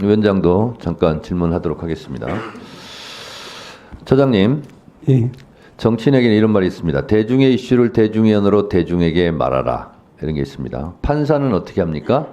위원장도 잠깐 질문하도록 하겠습니다. 처장님, 예. 정치인에게는 이런 말이 있습니다. 대중의 이슈를 대중의 언어로 대중에게 말하라. 이런 게 있습니다. 판사는 어떻게 합니까?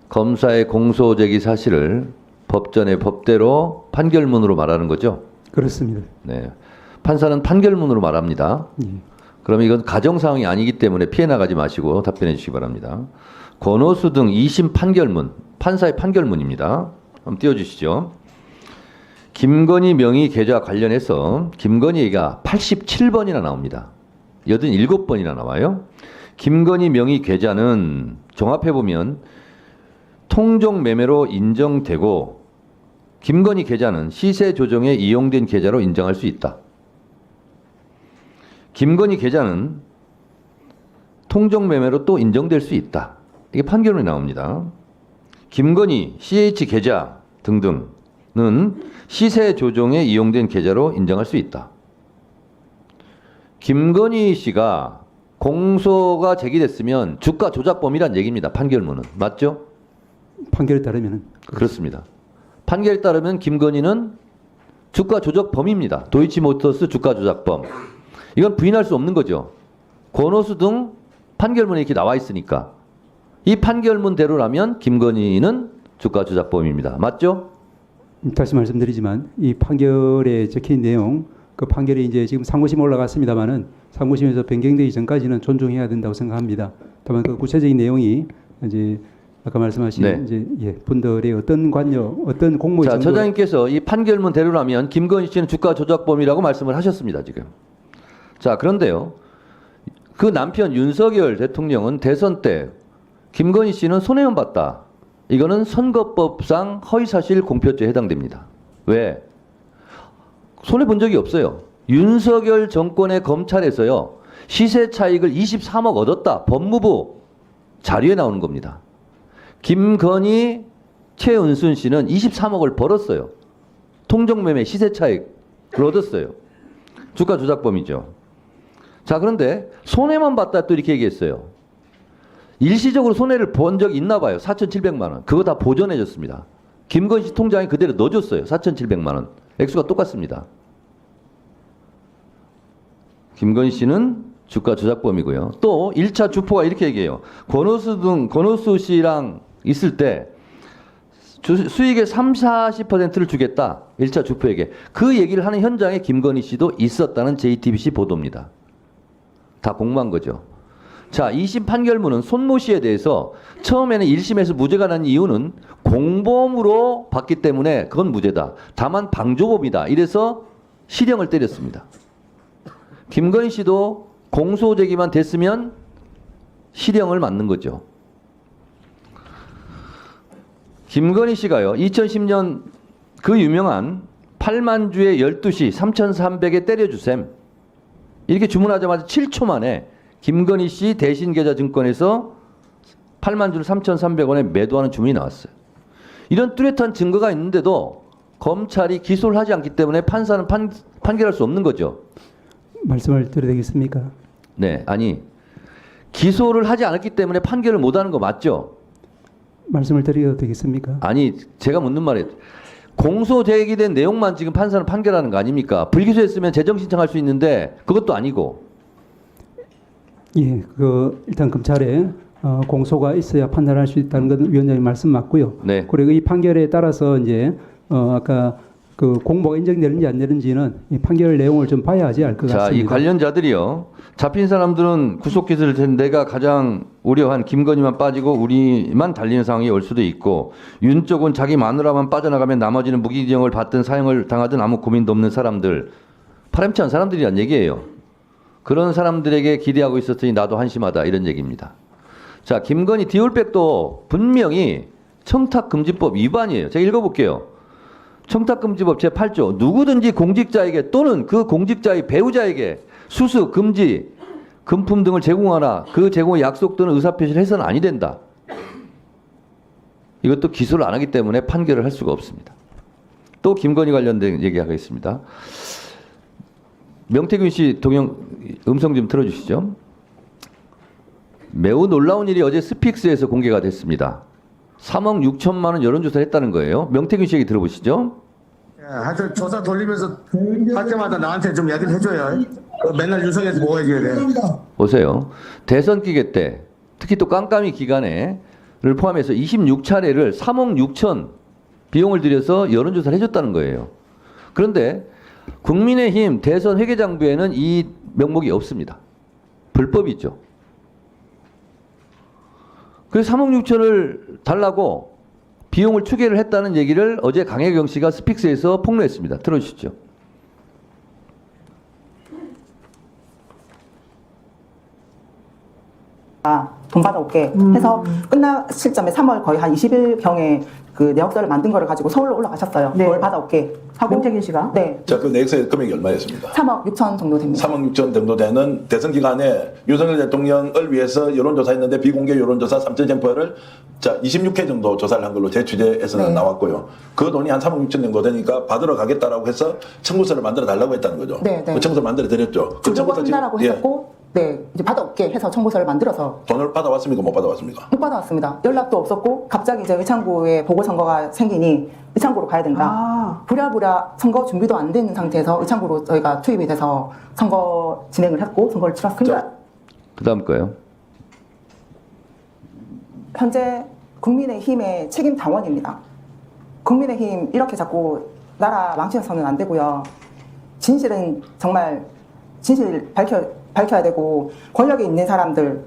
검사의 공소 제기 사실을 법전의 법대로 판결문으로 말하는 거죠? 그렇습니다. 네. 판사는 판결문으로 말합니다. 예. 그러면 이건 가정사항이 아니기 때문에 피해 나가지 마시고 답변해 주시기 바랍니다. 권오수 등 2심 판결문, 판사의 판결문입니다. 한번 띄워주시죠. 김건희 명의 계좌 관련해서 김건희 얘기가 87번이나 나옵니다. 87번이나 나와요. 김건희 명의 계좌는 종합해보면 통정 매매로 인정되고 김건희 계좌는 시세 조정에 이용된 계좌로 인정할 수 있다. 김건희 계좌는 통정 매매로 또 인정될 수 있다. 이게 판결문이 나옵니다. 김건희, CH 계좌 등등은 시세 조정에 이용된 계좌로 인정할 수 있다. 김건희 씨가 공소가 제기됐으면 주가 조작범이란 얘기입니다. 판결문은. 맞죠? 판결에 따르면은 그렇습니다. 판결에 따르면 김건희는 주가 조작범입니다. 도이치모터스 주가 조작범. 이건 부인할 수 없는 거죠. 권오수 등 판결문에 이렇게 나와 있으니까. 이 판결문대로라면 김건희는 주가 조작범입니다. 맞죠? 다시 말씀드리지만 이 판결에 적힌 내용, 그 판결이 이제 지금 상고심 올라갔습니다만은 상고심에서 변경되기 전까지는 존중해야 된다고 생각합니다. 다만 그 구체적인 내용이 이제 아까 말씀하신 네. 이제 분들의 어떤 관여, 어떤 공모의 자, 정도- 처장님께서 이 판결문대로라면 김건희 씨는 주가 조작범이라고 말씀을 하셨습니다. 지금. 자, 그런데요. 그 남편 윤석열 대통령은 대선 때 김건희 씨는 손해만 봤다. 이거는 선거법상 허위사실 공표죄에 해당됩니다. 왜? 손해 본 적이 없어요. 윤석열 정권의 검찰에서요. 시세 차익을 23억 얻었다. 법무부 자료에 나오는 겁니다. 김건희, 최은순 씨는 23억을 벌었어요. 통정매매 시세 차익을 얻었어요. 주가 조작범이죠. 자, 그런데 손해만 봤다 또 이렇게 얘기했어요. 일시적으로 손해를 본 적이 있나 봐요. 4,700만 원. 그거 다 보전해 줬습니다. 김건희 씨 통장에 그대로 넣어줬어요. 4,700만 원. 액수가 똑같습니다. 김건희 씨는 주가 조작범이고요. 또 1차 주포가 이렇게 얘기해요. 권오수 씨랑 있을 때 수익의 30~40%를 주겠다. 1차 주포에게. 그 얘기를 하는 현장에 김건희 씨도 있었다는 JTBC 보도입니다. 다 공모한 거죠. 자, 2심 판결문은 손모 씨에 대해서 처음에는 1심에서 무죄가 난 이유는 공범으로 봤기 때문에 그건 무죄다. 다만 방조범이다. 이래서 실형을 때렸습니다. 김건희 씨도 공소 제기만 됐으면 실형을 맞는 거죠. 김건희 씨가요, 2010년 그 유명한 8만 주에 12시 3,300에 때려주셈. 이렇게 주문하자마자 7초 만에 김건희 씨 대신계좌증권에서 8만 주를 3,300원에 매도하는 주문이 나왔어요. 이런 뚜렷한 증거가 있는데도 검찰이 기소를 하지 않기 때문에 판사는 판결할 수 없는 거죠. 말씀을 드려도 되겠습니까? 네, 아니 기소를 하지 않았기 때문에 판결을 못하는 거 맞죠? 말씀을 드려도 되겠습니까? 아니 제가 묻는 말이 공소 제기된 내용만 지금 판사는 판결하는 거 아닙니까? 불기소했으면 재정신청할 수 있는데 그것도 아니고. 예, 그 일단 검찰에 공소가 있어야 판단할 수 있다는 건 위원장님 말씀 맞고요. 네. 그리고 이 판결에 따라서 이제 아까 그 공모가 인정되는지 안 되는지는 이 판결 내용을 좀 봐야지 알 것 자, 같습니다. 이 관련자들이요. 잡힌 사람들은 구속기소를 텐데 내가 가장 우려한 김건희만 빠지고 우리만 달리는 상황이 올 수도 있고 윤 쪽은 자기 마누라만 빠져나가면 나머지는 무기징역을 받든 사형을 당하든 아무 고민도 없는 사람들, 파렴치한 사람들이란 얘기예요. 그런 사람들에게 기대하고 있었더니 나도 한심하다 이런 얘기입니다. 자, 김건희 디올백도 분명히 청탁금지법 위반이에요. 제가 읽어볼게요. 청탁금지법 제8조 누구든지 공직자에게 또는 그 공직자의 배우자에게 수수, 금지, 금품 등을 제공하나 그 제공의 약속 또는 의사표시를 해서는 아니 된다. 이것도 기소를 안 하기 때문에 판결을 할 수가 없습니다. 또 김건희 관련된 얘기하겠습니다. 명태균 씨 동영 음성 좀 틀어주시죠. 매우 놀라운 일이 어제 스픽스에서 공개가 됐습니다. 3억 6천만 원 여론조사를 했다는 거예요. 명태균 씨 얘기 들어보시죠. 예, 하여튼 조사 돌리면서 할 때마다 나한테 좀 이야기를 해줘요. 맨날 윤석열한테 뭐 해줘야 돼. 보세요. 대선 기간 때 특히 또 깜깜이 기간에를 포함해서 26차례를 3억 6천 비용을 들여서 여론조사를 해줬다는 거예요. 그런데 국민의힘 대선 회계장부에는 이 명목이 없습니다. 불법이죠. 그래서 3억 6천을 달라고 비용을 추계를 했다는 얘기를 어제 강혜경 씨가 스픽스에서 폭로했습니다. 들어주시죠. 돈 받아올게 해서 끝날 시점에 3월 거의 한 20일경에 그 내역서를 만든 거를 가지고 서울로 올라가셨어요. 네. 그걸 받아올게 하고. 명태균 씨가? 네. 자, 그 내역서의 금액이 얼마였습니까? 3억 6천 정도 됩니다. 3억 6천 정도 되는 대선 기간에 윤석열 대통령을 위해서 여론조사했는데 비공개 여론조사 3,000젠퍼를 자 26회 정도 조사를 한 걸로 제 취재에서는 네. 나왔고요. 그 돈이 한 3억 6천 정도 되니까 받으러 가겠다라고 해서 청구서를 만들어 달라고 했다는 거죠. 네, 네. 그 청구서 만들어 드렸죠. 그 주려고 청구서 지금 한다라고 했었고, 네, 이제 받아올게 해서 청구서를 만들어서 돈을 받아왔습니까? 못 받아왔습니까? 못 받아왔습니다. 연락도 없었고 갑자기 이제 의창구에 보궐선거가 생기니 의창구로 가야 된다. 아, 부랴부랴 선거 준비도 안 된 상태에서 의창구로 저희가 투입이 돼서 선거 진행을 했고 선거를 치렀습니다. 그 다음 거예요. 현재 국민의힘의 책임 당원입니다. 국민의힘 이렇게 자꾸 나라 망치셔서는 안 되고요. 진실은 정말 진실 밝혀야 되고, 권력에 있는 사람들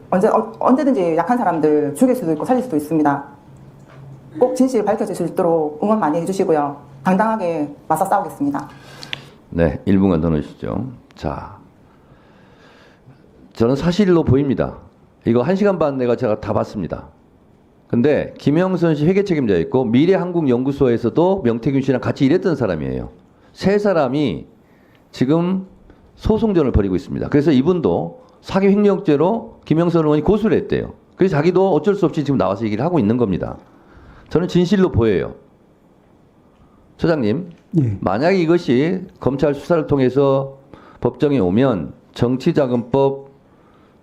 언제든지 약한 사람들 죽일 수도 있고 살릴 수도 있습니다. 꼭 진실 밝혀질 수 있도록 응원 많이 해주시고요. 당당하게 맞서 싸우겠습니다. 네, 1분간 더 넣으시죠. 자, 저는 사실로 보입니다. 이거 1시간 반 내가 제가 다 봤습니다. 근데 김영선 씨 회계 책임자 있고 미래한국연구소에서도 명태균 씨랑 같이 일했던 사람이에요. 세 사람이 지금 소송전을 벌이고 있습니다. 그래서 이분도 사기 횡령죄로 김영선 의원이 고소를 했대요. 그래서 자기도 어쩔 수 없이 지금 나와서 얘기를 하고 있는 겁니다. 저는 진실로 보여요. 처장님, 예. 만약에 이것이 검찰 수사를 통해서 법정에 오면 정치자금법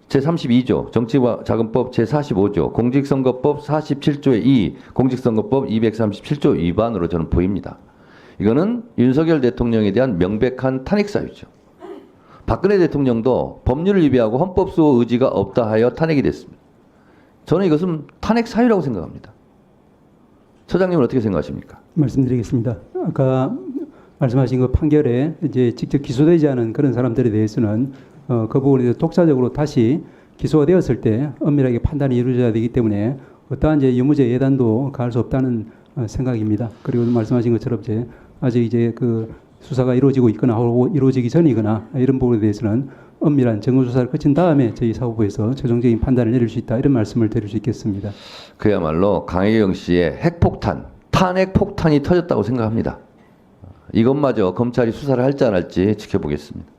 제32조, 정치자금법 제45조, 공직선거법 47조의 2, 공직선거법 237조 위반으로 저는 보입니다. 이거는 윤석열 대통령에 대한 명백한 탄핵 사유죠. 박근혜 대통령도 법률을 위배하고 헌법 수호 의지가 없다 하여 탄핵이 됐습니다. 저는 이것은 탄핵 사유라고 생각합니다. 처장님은 어떻게 생각하십니까? 말씀드리겠습니다. 아까 말씀하신 그 판결에 이제 직접 기소되지 않은 그런 사람들에 대해서는 그 부분에 독자적으로 다시 기소가 되었을 때 엄밀하게 판단이 이루어져야 되기 때문에 어떠한 이제 유무죄 예단도 가할 수 없다는 생각입니다. 그리고 말씀하신 것처럼 이제 아직 이제 그 수사가 이루어지고 있거나 하고 이루어지기 전이거나 이런 부분에 대해서는 엄밀한 정보 조사를 거친 다음에 저희 사법부에서 최종적인 판단을 내릴 수 있다 이런 말씀을 드릴 수 있겠습니다. 그야말로 강혜경 씨의 핵폭탄, 탄핵 폭탄이 터졌다고 생각합니다. 이것마저 검찰이 수사를 할지 안 할지 지켜보겠습니다.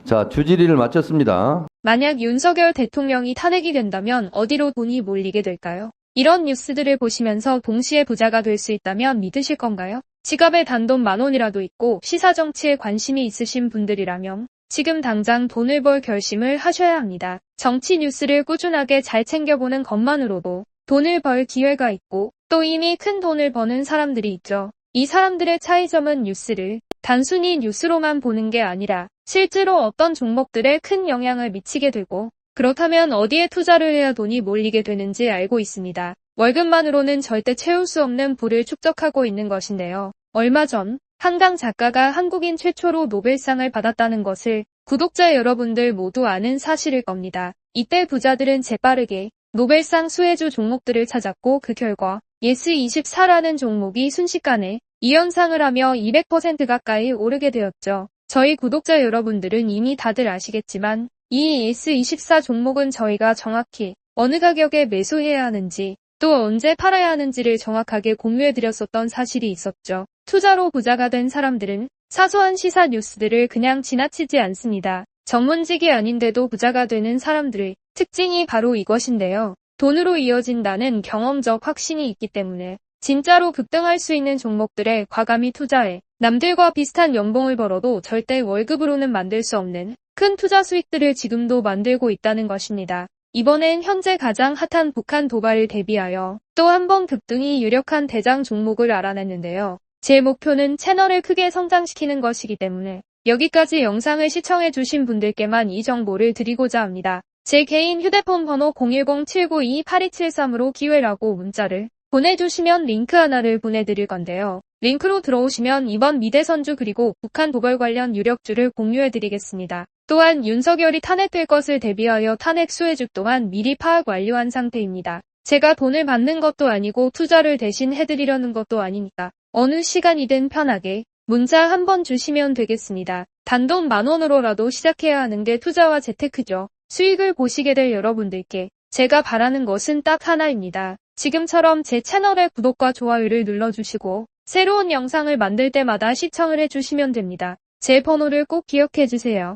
자, 주질의를 마쳤습니다. 만약 윤석열 대통령이 탄핵이 된다면 어디로 돈이 몰리게 될까요? 이런 뉴스들을 보시면서 동시에 부자가 될 수 있다면 믿으실 건가요? 지갑에 단돈 10,000원이라도 있고 시사정치에 관심이 있으신 분들이라면 지금 당장 돈을 벌 결심을 하셔야 합니다. 정치 뉴스를 꾸준하게 잘 챙겨보는 것만으로도 돈을 벌 기회가 있고 또 이미 큰 돈을 버는 사람들이 있죠. 이 사람들의 차이점은 뉴스를 단순히 뉴스로만 보는 게 아니라 실제로 어떤 종목들에 큰 영향을 미치게 되고 그렇다면 어디에 투자를 해야 돈이 몰리게 되는지 알고 있습니다. 월급만으로는 절대 채울 수 없는 부를 축적하고 있는 것인데요. 얼마 전 한강 작가가 한국인 최초로 노벨상을 받았다는 것을 구독자 여러분들 모두 아는 사실일 겁니다. 이때 부자들은 재빠르게 노벨상 수혜주 종목들을 찾았고 그 결과 예스24라는 종목이 순식간에 2연상을 하며 200% 가까이 오르게 되었죠. 저희 구독자 여러분들은 이미 다들 아시겠지만 이 예스24 종목은 저희가 정확히 어느 가격에 매수해야 하는지 또 언제 팔아야 하는지를 정확하게 공유해드렸었던 사실이 있었죠. 투자로 부자가 된 사람들은 사소한 시사 뉴스들을 그냥 지나치지 않습니다. 전문직이 아닌데도 부자가 되는 사람들의 특징이 바로 이것인데요. 돈으로 이어진다는 경험적 확신이 있기 때문에 진짜로 급등할 수 있는 종목들에 과감히 투자해 남들과 비슷한 연봉을 벌어도 절대 월급으로는 만들 수 없는 큰 투자 수익들을 지금도 만들고 있다는 것입니다. 이번엔 현재 가장 핫한 북한 도발을 대비하여 또 한 번 급등이 유력한 대장 종목을 알아냈는데요. 제 목표는 채널을 크게 성장시키는 것이기 때문에 여기까지 영상을 시청해주신 분들께만 이 정보를 드리고자 합니다. 제 개인 휴대폰 번호 010-792-8273으로 기회라고 문자를 보내주시면 링크 하나를 보내드릴 건데요. 링크로 들어오시면 이번 미대선주 그리고 북한 도발 관련 유력주를 공유해드리겠습니다. 또한 윤석열이 탄핵될 것을 대비하여 탄핵 수혜주 또한 미리 파악 완료한 상태입니다. 제가 돈을 받는 것도 아니고 투자를 대신 해드리려는 것도 아니니까 어느 시간이든 편하게 문자 한번 주시면 되겠습니다. 단돈 10,000원으로라도 시작해야 하는 게 투자와 재테크죠. 수익을 보시게 될 여러분들께 제가 바라는 것은 딱 하나입니다. 지금처럼 제 채널의 구독과 좋아요를 눌러주시고 새로운 영상을 만들 때마다 시청을 해주시면 됩니다. 제 번호를 꼭 기억해주세요.